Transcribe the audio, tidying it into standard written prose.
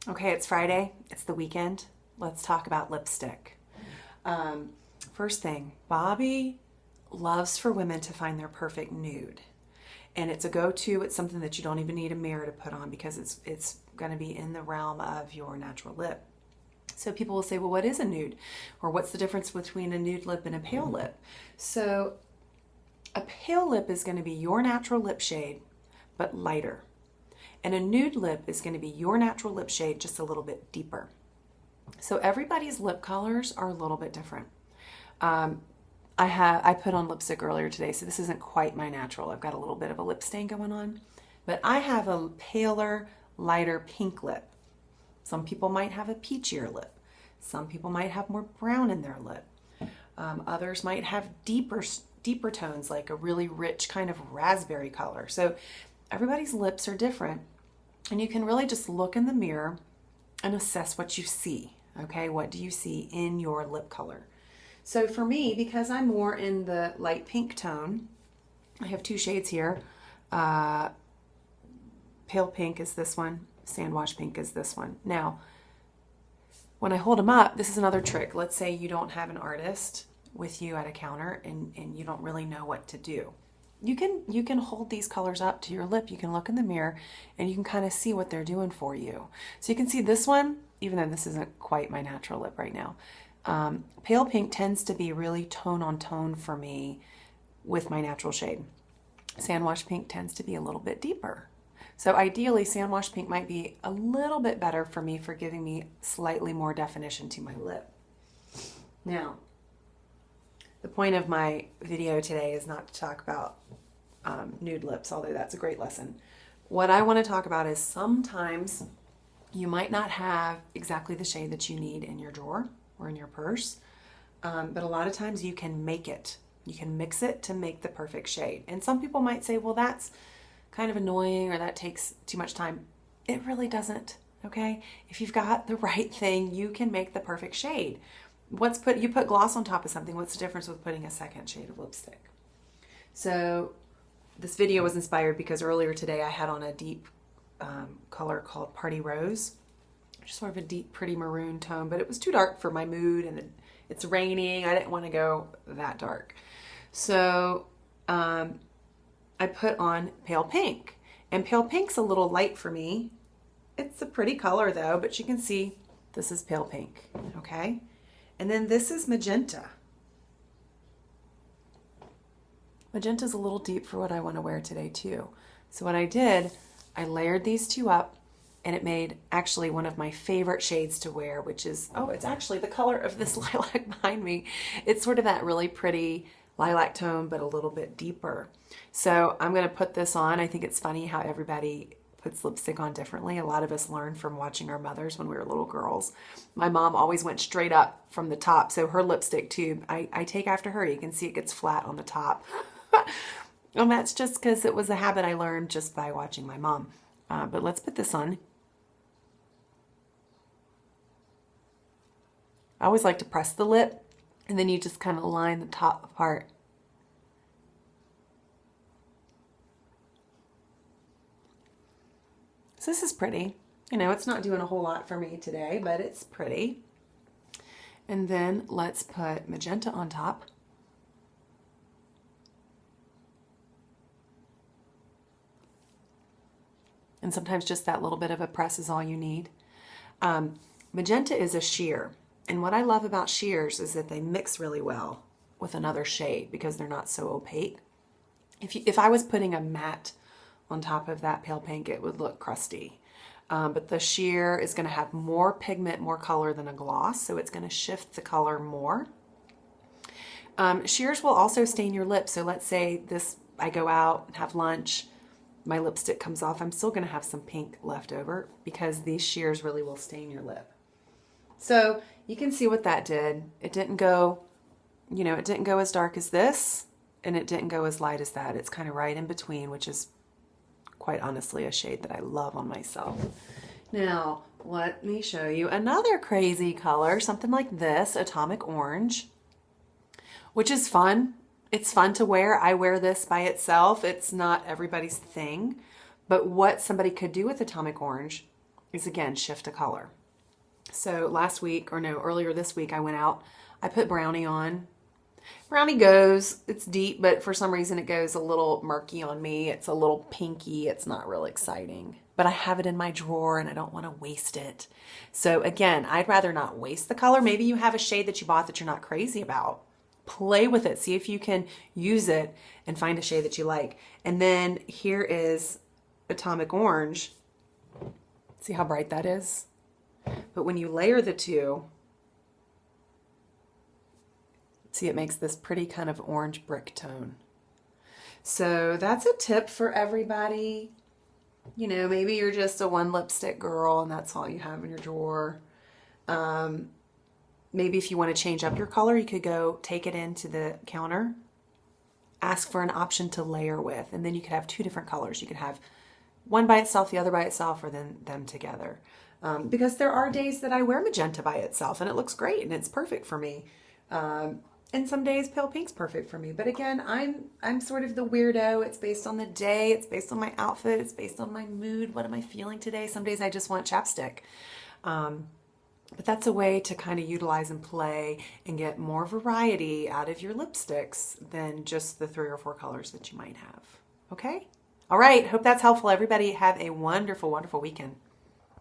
Okay, it's Friday. It's the weekend. Let's talk about lipstick. First thing, Bobbi loves for women to find their perfect nude. And it's a go-to. It's something that you don't even need a mirror to put on because it's going to be in the realm of your natural lip. So people will say, well, what is a nude? Or what's the difference between a nude lip and a pale lip? So a pale lip is going to be your natural lip shade, but lighter. And a nude lip is going to be your natural lip shade, just a little bit deeper. So everybody's lip colors are a little bit different. I put on lipstick earlier today, so this isn't quite my natural. I've got a little bit of a lip stain going on, but I have a paler, lighter pink lip. Some people might have a peachier lip. Some people might have more brown in their lip. Others might have deeper tones, like a really rich kind of raspberry color. So everybody's lips are different, and you can really just look in the mirror and assess what you see. Okay, what do you see in your lip color? So for me, because I'm more in the light pink tone, I have two shades here. Pale pink is this one. Sandwash pink is this one. Now, when I hold them up, this is another trick. Let's say you don't have an artist with you at a counter and you don't really know what to do. You can hold these colors up to your lip. You can look in the mirror and you can kind of see what they're doing for you. So you can see this one, even though this isn't quite my natural lip right now. Pale pink tends to be really tone on tone for me with my natural shade. Sandwash pink tends to be a little bit deeper. So ideally, sandwash pink might be a little bit better for me for giving me slightly more definition to my lip. Now, the point of my video today is not to talk about nude lips, although that's a great lesson. What I want to talk about is sometimes you might not have exactly the shade that you need in your drawer or in your purse, but a lot of times you can make it. You can mix it to make the perfect shade. And some people might say, well, that's kind of annoying or that takes too much time. It really doesn't, okay? If you've got the right thing, you can make the perfect shade. You put gloss on top of something, what's the difference with putting a second shade of lipstick? So this video was inspired because earlier today I had on a deep color called Party Rose, just sort of a deep, pretty maroon tone, but it was too dark for my mood and it's raining. I didn't want to go that dark. So I put on pale pink, and pale pink's a little light for me. It's a pretty color though, but you can see this is pale pink, okay? And then this is magenta. Magenta's a little deep for what I want to wear today too. So what I did, I layered these two up and it made actually one of my favorite shades to wear, which is, oh, it's actually the color of this lilac behind me. It's sort of that really pretty lilac tone, but a little bit deeper. So I'm going to put this on. I think it's funny how everybody puts lipstick on differently. A lot of us learned from watching our mothers when we were little girls. My mom always went straight up from the top. So her lipstick tube, I take after her. You can see it gets flat on the top. And that's just because it was a habit I learned just by watching my mom. But let's put this on. I always like to press the lip and then you just kind of line the top apart. So this is pretty. You know, it's not doing a whole lot for me today, but it's pretty. And then let's put magenta on top. And sometimes just that little bit of a press is all you need. Magenta is a sheer. And what I love about sheers is that they mix really well with another shade because they're not so opaque. If I was putting a matte on top of that pale pink, it would look crusty. But the sheer is going to have more pigment, more color than a gloss, so it's going to shift the color more. Sheers will also stain your lips. So let's say I go out and have lunch, my lipstick comes off, I'm still going to have some pink left over because these sheers really will stain your lip. So you can see what that did. It didn't go, it didn't go as dark as this, and it didn't go as light as that. It's kind of right in between, which is quite honestly a shade that I love on myself. Now, let me show you another crazy color, something like this, Atomic Orange, which is fun. It's fun to wear. I wear this by itself. It's not everybody's thing, but what somebody could do with Atomic Orange is again, shift a color. So last week, or no, earlier this week, I went out, I put Brownie on. Brownie goes, it's deep, but for some reason it goes a little murky on me. It's a little pinky. It's not real exciting, but I have it in my drawer and I don't want to waste it. So again, I'd rather not waste the color. Maybe you have a shade that you bought that you're not crazy about. Play with it. See if you can use it and find a shade that you like. And then here is Atomic Orange. See how bright that is? But when you layer the two, see, it makes this pretty kind of orange brick tone. So that's a tip for everybody. You know, maybe you're just a one lipstick girl and that's all you have in your drawer. Maybe if you want to change up your color, you could go take it into the counter, ask for an option to layer with, and then you could have two different colors. You could have one by itself, the other by itself, or then them together. Because there are days that I wear magenta by itself and it looks great and it's perfect for me. And some days pale pink's perfect for me. But again, I'm sort of the weirdo. It's based on the day. It's based on my outfit. It's based on my mood. What am I feeling today? Some days I just want chapstick. But that's a way to kind of utilize and play and get more variety out of your lipsticks than just the 3 or 4 colors that you might have. Okay? All right. Hope that's helpful. Everybody have a wonderful, wonderful weekend.